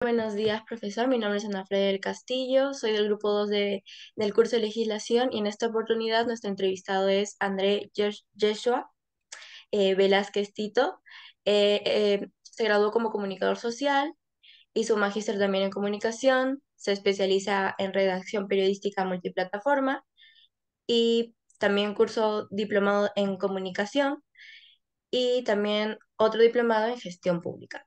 Buenos días, profesor. Mi nombre es Ana Fred del Castillo. Soy del grupo 2 del curso de legislación y en esta oportunidad nuestro entrevistado es André Yeshua Velázquez Tito. Se graduó como comunicador social, hizo un magíster también en comunicación, se especializa en redacción periodística multiplataforma y también cursó diplomado en comunicación y también otro diplomado en gestión pública.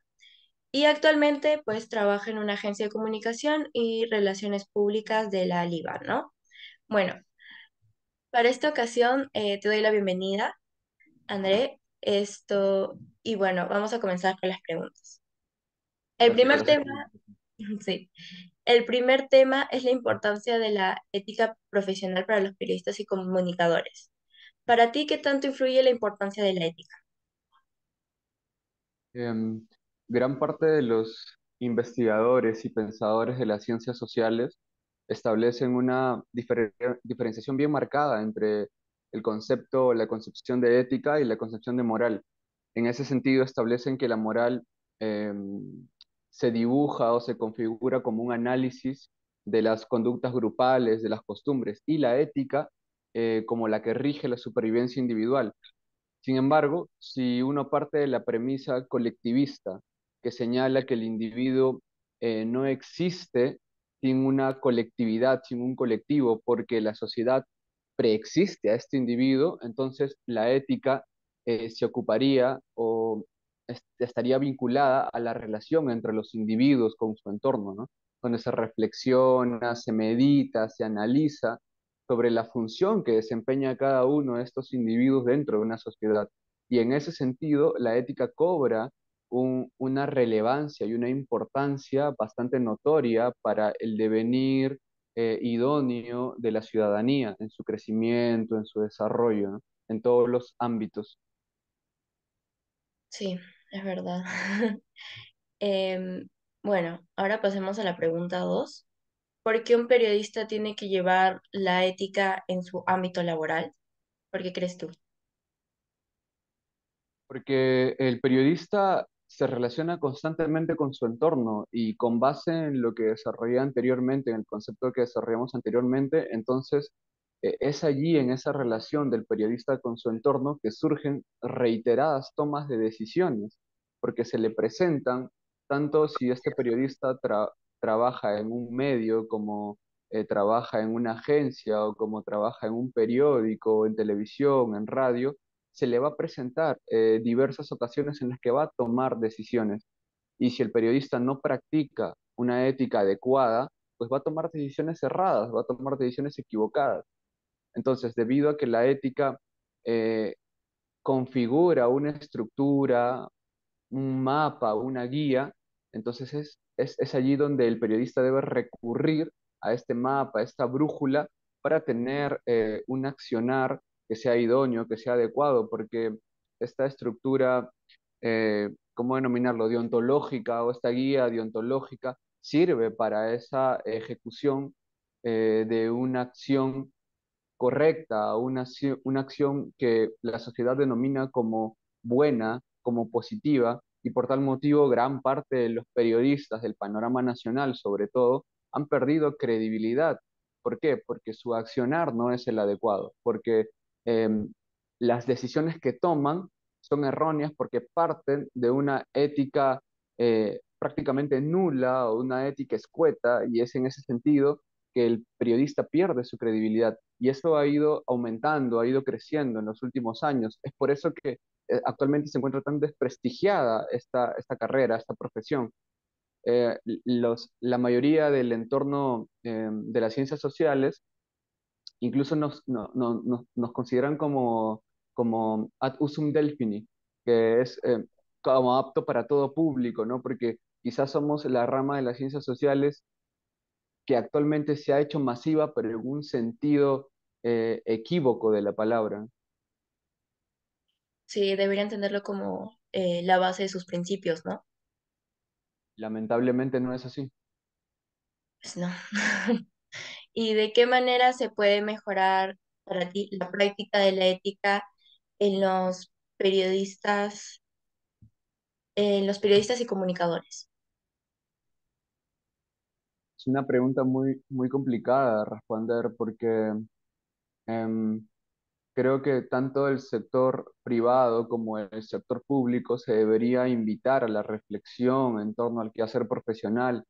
Y actualmente pues trabaja en una agencia de comunicación y relaciones públicas de la LIBA, ¿no? Bueno, para esta ocasión te doy la bienvenida, André. Y bueno, vamos a comenzar con las preguntas. El Gracias, primer gracias tema, por la invitación. sí, el primer tema es la importancia de la ética profesional para los periodistas y comunicadores. Para ti, ¿qué tanto influye la importancia de la ética? Em, Gran parte de los investigadores y pensadores de las ciencias sociales establecen una diferenciación bien marcada entre el concepto, la concepción de ética y la concepción de moral. En ese sentido, establecen que la moral se dibuja o se configura como un análisis de las conductas grupales, de las costumbres, y la ética como la que rige la supervivencia individual. Sin embargo, si uno parte de la premisa colectivista que señala que el individuo no existe sin una colectividad, sin un colectivo, porque la sociedad preexiste a este individuo, entonces la ética se ocuparía o estaría vinculada a la relación entre los individuos con su entorno, ¿no? Donde se reflexiona, se medita, se analiza sobre la función que desempeña cada uno de estos individuos dentro de una sociedad. Y en ese sentido, la ética cobra una relevancia y una importancia bastante notoria para el devenir idóneo de la ciudadanía en su crecimiento, en su desarrollo, ¿no? En todos los ámbitos. Sí, es verdad. Em, bueno, ahora pasemos a la pregunta 2. ¿Por qué un periodista tiene que llevar la ética en su ámbito laboral? ¿Por qué crees tú? Porque el periodista se relaciona constantemente con su entorno y con base en lo que desarrollé anteriormente, en el concepto que desarrollamos anteriormente, entonces es allí en esa relación del periodista con su entorno que surgen reiteradas tomas de decisiones, porque se le presentan, tanto si este periodista trabaja en un medio como trabaja en una agencia o como trabaja en un periódico, en televisión, en radio, se le va a presentar diversas ocasiones en las que va a tomar decisiones. Y si el periodista no practica una ética adecuada, pues va a tomar decisiones erradas, va a tomar decisiones equivocadas. Entonces, debido a que la ética eh, configura una estructura, un mapa, una guía, entonces es allí donde el periodista debe recurrir a este mapa, a esta brújula, para tener un accionar que sea idóneo, que sea adecuado, porque esta estructura, ¿cómo denominarlo? Deontológica o esta guía deontológica sirve para esa ejecución de una acción correcta, una acción que la sociedad denomina como buena, como positiva, y por tal motivo gran parte de los periodistas del panorama nacional, sobre todo, han perdido credibilidad. ¿Por qué? Porque su accionar no es el adecuado, porque em, las decisiones que toman son erróneas porque parten de una ética prácticamente nula o una ética escueta, y es en ese sentido que el periodista pierde su credibilidad. Y eso ha ido aumentando, ha ido creciendo en los últimos años. Es por eso que actualmente se encuentra tan desprestigiada esta carrera, esta profesión. La mayoría del entorno de las ciencias sociales incluso nos consideran como ad usum delphini, que es como apto para todo público, ¿no? Porque quizás somos la rama de las ciencias sociales que actualmente se ha hecho masiva, pero en un sentido equívoco de la palabra. Sí, debería entenderlo como la base de sus principios, ¿no? Lamentablemente no es así. Pues no. ¿Y de qué manera se puede mejorar para ti la práctica de la ética en en los periodistas y comunicadores? Es una pregunta muy complicada de responder porque em, creo que tanto el sector privado como el sector público se debería invitar a la reflexión en torno al quehacer profesional,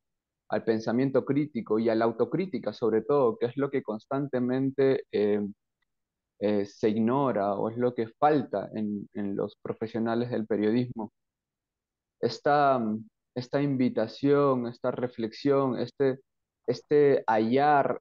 al pensamiento crítico y a la autocrítica sobre todo, que es lo que constantemente se ignora o es lo que falta en los profesionales del periodismo. esta, esta invitación, esta reflexión, este hallar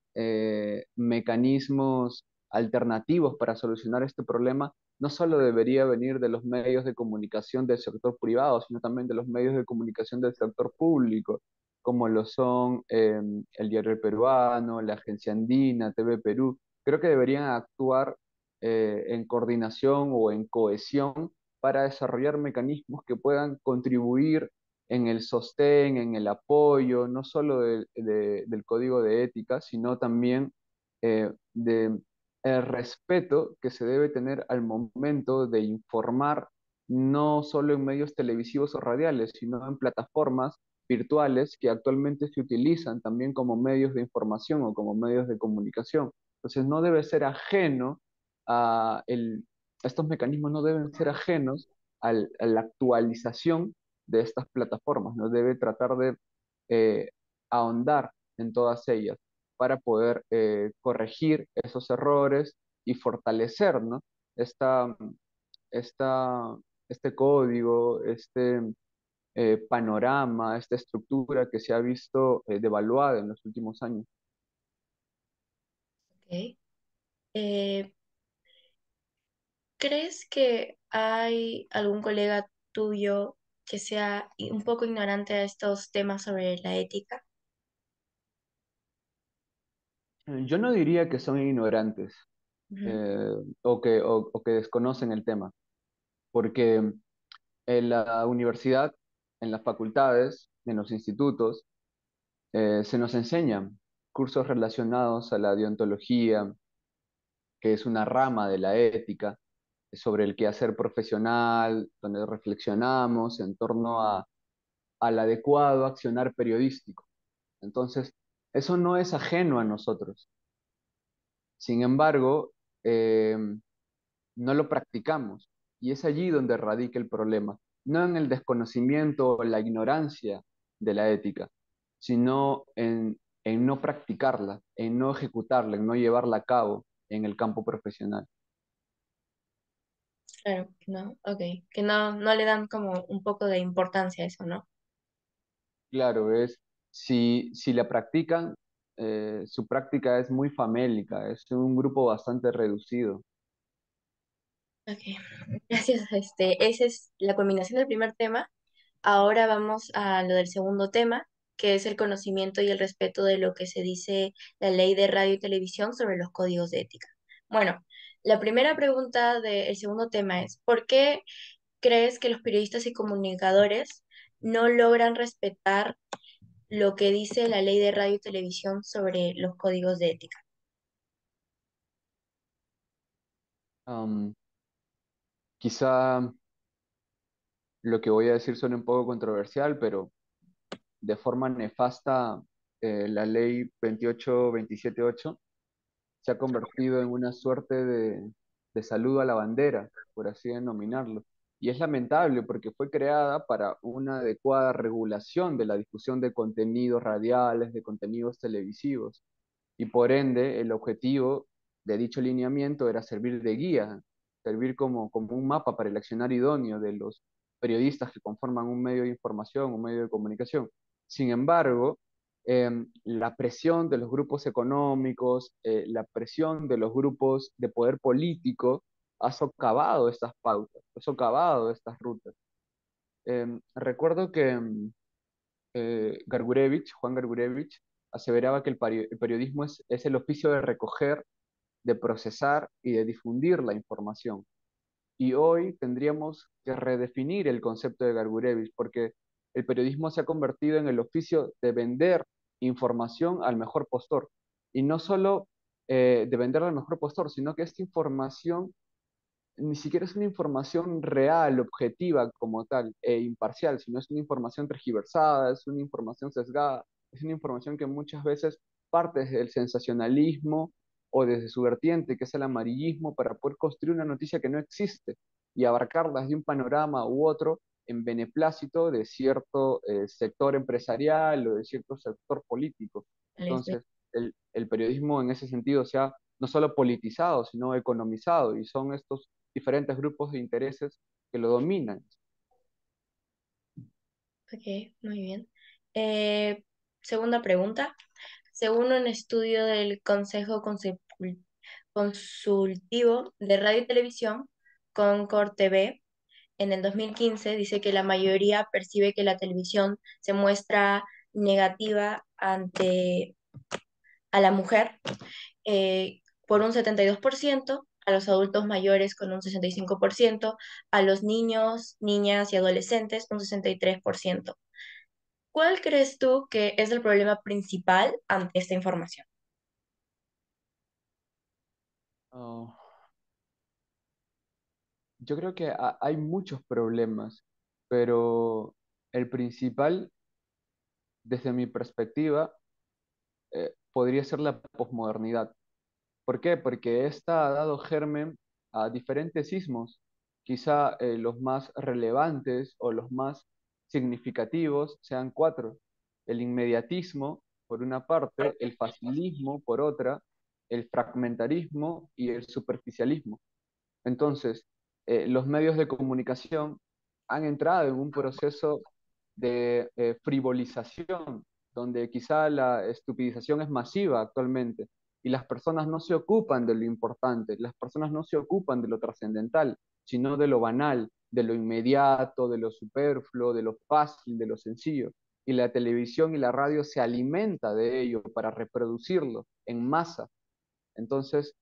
mecanismos alternativos para solucionar este problema, no solo debería venir de los medios de comunicación del sector privado, sino también de los medios de comunicación del sector público, como lo son el Diario El Peruano, la Agencia Andina, TV Perú. Creo que deberían actuar en coordinación o en cohesión para desarrollar mecanismos que puedan contribuir en el sostén, en el apoyo, no solo del código de ética, sino también de el respeto que se debe tener al momento de informar, no solo en medios televisivos o radiales, sino en plataformas virtuales que actualmente se utilizan también como medios de información o como medios de comunicación. Entonces no debe ser ajeno a el, estos mecanismos no deben ser ajenos a la actualización de estas plataformas, no debe tratar de eh, ahondar en todas ellas para poder corregir esos errores y fortalecer, ¿no? esta, esta, este código, panorama, esta estructura que se ha visto devaluada en los últimos años. Ok. Eh, ¿Crees que hay algún colega tuyo que sea un poco ignorante de estos temas sobre la ética? Yo no diría que son ignorantes Ujú. eh, o que desconocen el tema, porque en la universidad, en las facultades, en los institutos, se nos enseñan cursos relacionados a la deontología, que es una rama de la ética, sobre el quehacer profesional, donde reflexionamos en torno al adecuado accionar periodístico. Entonces, eso no es ajeno a nosotros. Sin embargo, eh, no lo practicamos. Y es allí donde radica el problema, no en el desconocimiento o la ignorancia de la ética, sino en no practicarla, en no ejecutarla, en no llevarla a cabo en el campo profesional. Claro, que no, ok, que no, no le dan como un poco de importancia a eso, ¿no? Claro, si la practican, su práctica es muy famélica, es un grupo bastante reducido. Ok, gracias. Esa es la culminación del primer tema. Ahora vamos a lo del segundo tema, que es el conocimiento y el respeto de lo que se dice la ley de radio y televisión sobre los códigos de ética. Bueno, la primera pregunta del segundo tema es, ¿por qué crees que los periodistas y comunicadores no logran respetar lo que dice la ley de radio y televisión sobre los códigos de ética? Am, Quizá lo que voy a decir suene un poco controversial, pero de forma nefasta, la ley 28278 se ha convertido en una suerte de saludo a la bandera, por así denominarlo. Y es lamentable porque fue creada para una adecuada regulación de la difusión de contenidos radiales, de contenidos televisivos. Y por ende, el objetivo de dicho lineamiento era servir de guía, servir como un mapa para el accionar idóneo de los periodistas que conforman un medio de información, un medio de comunicación. Sin embargo, la presión de los grupos económicos, la presión de los grupos de poder político ha socavado estas pautas, ha socavado estas rutas. Recuerdo que Juan Gargurevich, aseveraba que el periodismo es el oficio de recoger, de procesar y de difundir la información. Y hoy tendríamos que redefinir el concepto de Gargurevich, porque el periodismo se ha convertido en el oficio de vender información al mejor postor. Y no solo de venderla al mejor postor, sino que esta información ni siquiera es una información real, objetiva como tal, e imparcial, sino es una información tergiversada, es una información sesgada. Es una información que muchas veces parte desde el sensacionalismo o desde su vertiente, que es el amarillismo, para poder construir una noticia que no existe y abarcarla desde un panorama u otro en beneplácito de cierto sector empresarial o de cierto sector político. Listo. Entonces, el periodismo en ese sentido se ha no solo politizado, sino economizado, y son estos diferentes grupos de intereses que lo dominan. Ok, muy bien. Eh, Segunda pregunta. Según un estudio del Consejo Consultivo de Radio y Televisión, Concord TV, en el 2015, dice que la mayoría percibe que la televisión se muestra negativa ante a la mujer por un 72%, a los adultos mayores con un 65%, a los niños, niñas y adolescentes un 63%. ¿Cuál crees tú que es el problema principal ante esta información? Oh, yo creo que hay muchos problemas, pero el principal, desde mi perspectiva, podría ser la posmodernidad. ¿Por qué? Porque esta ha dado germen a diferentes sismos, quizá los más relevantes o los más significativos sean cuatro: el inmediatismo, por una parte, el facilismo, por otra, el fragmentarismo y el superficialismo. Entonces, los medios de comunicación han entrado en un proceso de frivolización, donde quizá la estupidización es masiva actualmente y las personas no se ocupan de lo importante, las personas no se ocupan de lo trascendental, sino de lo banal, de lo inmediato, de lo superfluo, de lo fácil, de lo sencillo. Y la televisión y la radio se alimenta de ello para reproducirlo en masa. Entonces,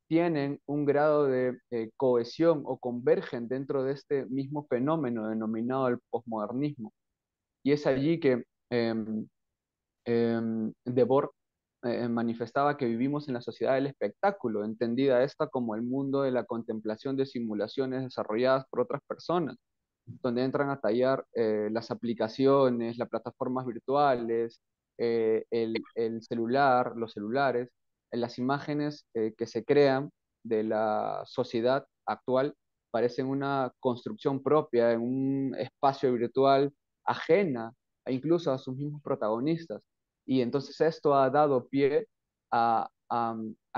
tienen un grado de cohesión o convergen dentro de este mismo fenómeno denominado el posmodernismo. Y es allí que Debord manifestaba que vivimos en la sociedad del espectáculo, entendida esta como el mundo de la contemplación de simulaciones desarrolladas por otras personas, donde entran a tallar las aplicaciones, las plataformas virtuales, el celular, los celulares, las imágenes que se crean de la sociedad actual parecen una construcción propia en un espacio virtual ajena incluso a sus mismos protagonistas. Y entonces esto ha dado pie a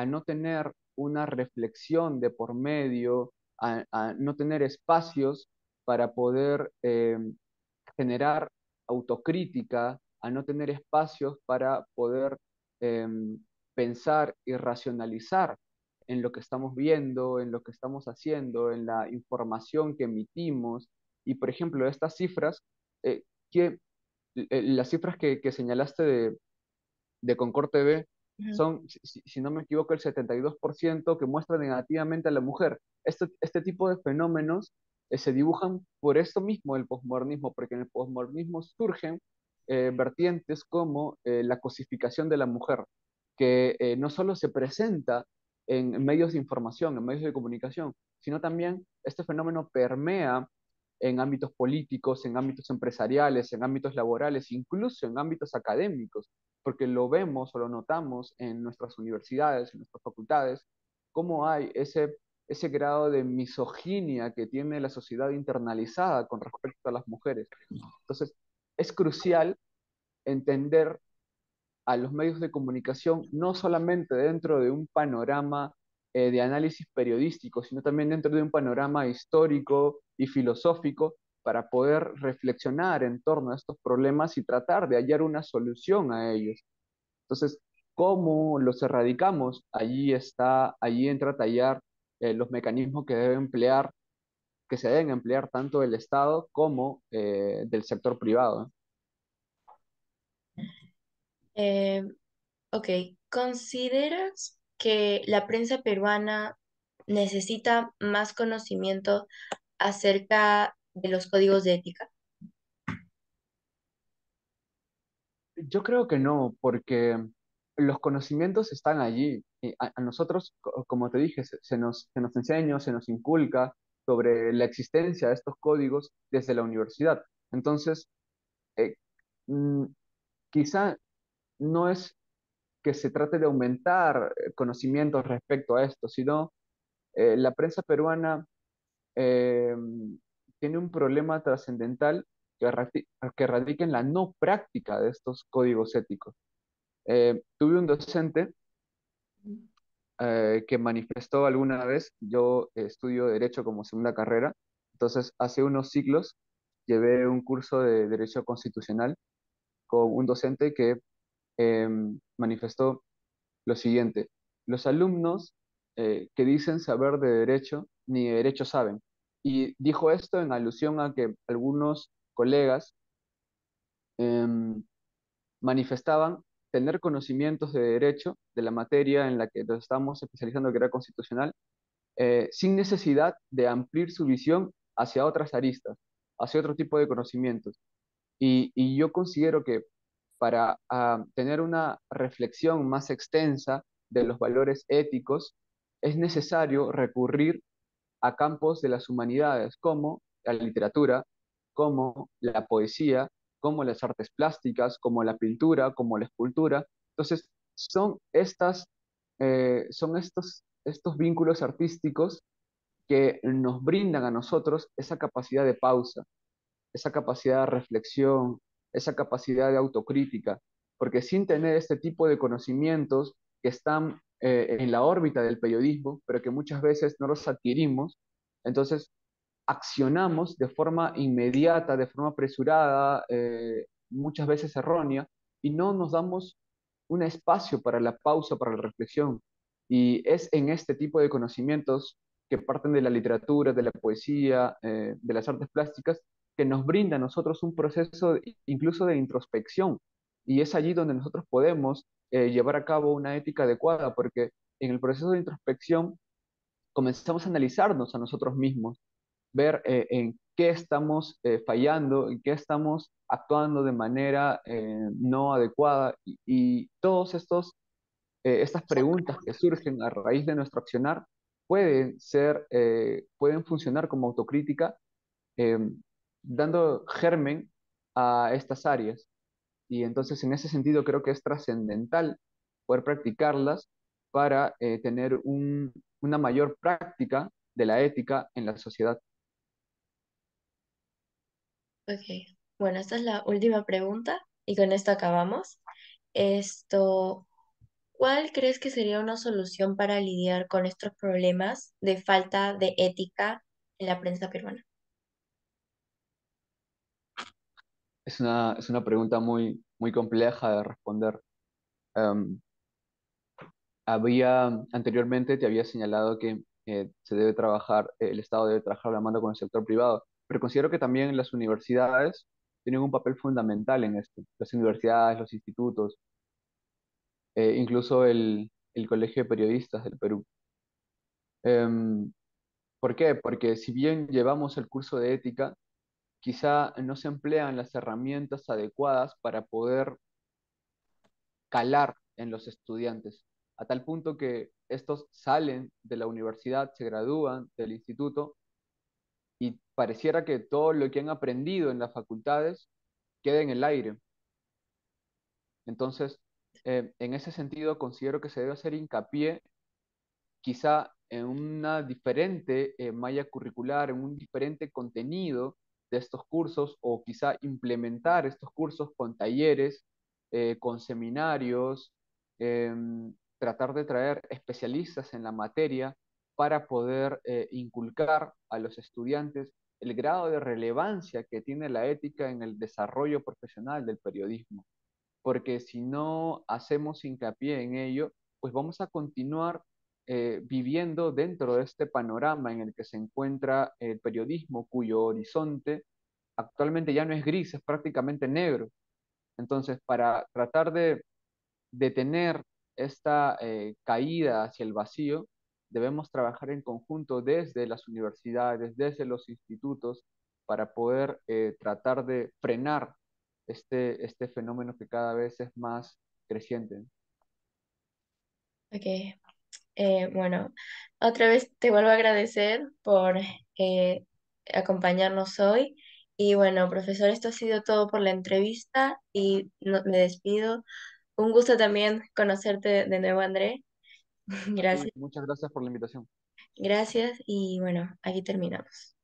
no tener una reflexión de por medio, a no tener espacios para poder generar autocrítica, a no tener espacios para poder eh, pensar y racionalizar en lo que estamos viendo, en lo que estamos haciendo, en la información que emitimos. Y, por ejemplo, estas cifras, eh, que, las cifras que señalaste de Concord TV Ujú. son, si no me equivoco, el 72% que muestra negativamente a la mujer. Este tipo de fenómenos se dibujan por esto mismo del posmodernismo, porque en el posmodernismo surgen vertientes como la cosificación de la mujer, que no solo se presenta en medios de información, en medios de comunicación, sino también este fenómeno permea en ámbitos políticos, en ámbitos empresariales, en ámbitos laborales, incluso en ámbitos académicos, porque lo vemos o lo notamos en nuestras universidades, en nuestras facultades, cómo hay ese grado de misoginia que tiene la sociedad internalizada con respecto a las mujeres. Entonces, es crucial entender a los medios de comunicación no solamente dentro de un panorama de análisis periodístico, sino también dentro de un panorama histórico y filosófico para poder reflexionar en torno a estos problemas y tratar de hallar una solución a ellos. Entonces, ¿cómo los erradicamos? Allí entra a tallar los mecanismos que se deben emplear tanto del Estado como del sector privado. Eh, ok, ¿consideras que la prensa peruana necesita más conocimiento acerca de los códigos de ética? Yo creo que no, porque los conocimientos están allí. Y a nosotros, como te dije, se nos enseña, se nos inculca sobre la existencia de estos códigos desde la universidad. Entonces, eh, mm, quizá no es que se trate de aumentar conocimientos respecto a esto, sino la prensa peruana eh, tiene un problema trascendental que radica en la no práctica de estos códigos éticos. Tuve un docente que manifestó alguna vez, yo estudio Derecho como segunda carrera, entonces hace unos siglos llevé un curso de Derecho Constitucional con un docente que manifestó lo siguiente: los alumnos que dicen saber de derecho, ni de derecho saben. Y dijo esto en alusión a que algunos colegas em, manifestaban tener conocimientos de derecho, de la materia en la que nos estamos especializando, que era constitucional, sin necesidad de ampliar su visión hacia otras aristas, hacia otro tipo de conocimientos. Y yo considero que para tener una reflexión más extensa de los valores éticos, es necesario recurrir a campos de las humanidades, como la literatura, como la poesía, como las artes plásticas, como la pintura, como la escultura. Entonces, son estos vínculos artísticos que nos brindan a nosotros esa capacidad de pausa, esa capacidad de reflexión, esa capacidad de autocrítica, porque sin tener este tipo de conocimientos que están en la órbita del periodismo, pero que muchas veces no los adquirimos, entonces accionamos de forma inmediata, de forma apresurada, muchas veces errónea, y no nos damos un espacio para la pausa, para la reflexión. Y es en este tipo de conocimientos que parten de la literatura, de la poesía, de las artes plásticas, que nos brinda a nosotros un proceso incluso de introspección. Y es allí donde nosotros podemos llevar a cabo una ética adecuada, porque en el proceso de introspección comenzamos a analizarnos a nosotros mismos, ver en qué estamos fallando, en qué estamos actuando de manera no adecuada y todos estas preguntas que surgen a raíz de nuestro accionar pueden funcionar como autocrítica, eh, dando germen a estas áreas. Y entonces en ese sentido creo que es trascendental poder practicarlas para tener una mayor práctica de la ética en la sociedad. Ok, bueno, esta es la última pregunta y con esto acabamos. Esto, ¿cuál crees que sería una solución para lidiar con estos problemas de falta de ética en la prensa peruana? Es una pregunta muy compleja de responder. Em, Anteriormente te había señalado que el Estado debe trabajar la mano con el sector privado, pero considero que también las universidades tienen un papel fundamental en esto. Las universidades, los institutos, incluso el Colegio de Periodistas del Perú. Em, ¿Por qué? Porque si bien llevamos el curso de ética, quizá no se emplean las herramientas adecuadas para poder calar en los estudiantes, a tal punto que estos salen de la universidad, se gradúan del instituto y pareciera que todo lo que han aprendido en las facultades queda en el aire. Entonces, en ese sentido, considero que se debe hacer hincapié quizá en una diferente malla curricular, en un diferente contenido de estos cursos, o quizá implementar estos cursos con talleres, con seminarios, tratar de traer especialistas en la materia para poder inculcar a los estudiantes el grado de relevancia que tiene la ética en el desarrollo profesional del periodismo, porque si no hacemos hincapié en ello, pues vamos a continuar viviendo dentro de este panorama en el que se encuentra el periodismo, cuyo horizonte actualmente ya no es gris, es prácticamente negro. Entonces, para tratar de detener esta caída hacia el vacío, debemos trabajar en conjunto desde las universidades, desde los institutos, para poder tratar de frenar este fenómeno que cada vez es más creciente. Ok, bueno, otra vez te vuelvo a agradecer por acompañarnos hoy Y bueno, profesor, esto ha sido todo por la entrevista y me despido. Un gusto también conocerte de nuevo, André. A ti, Gracias, muchas gracias por la invitación. gracias y bueno, aquí terminamos.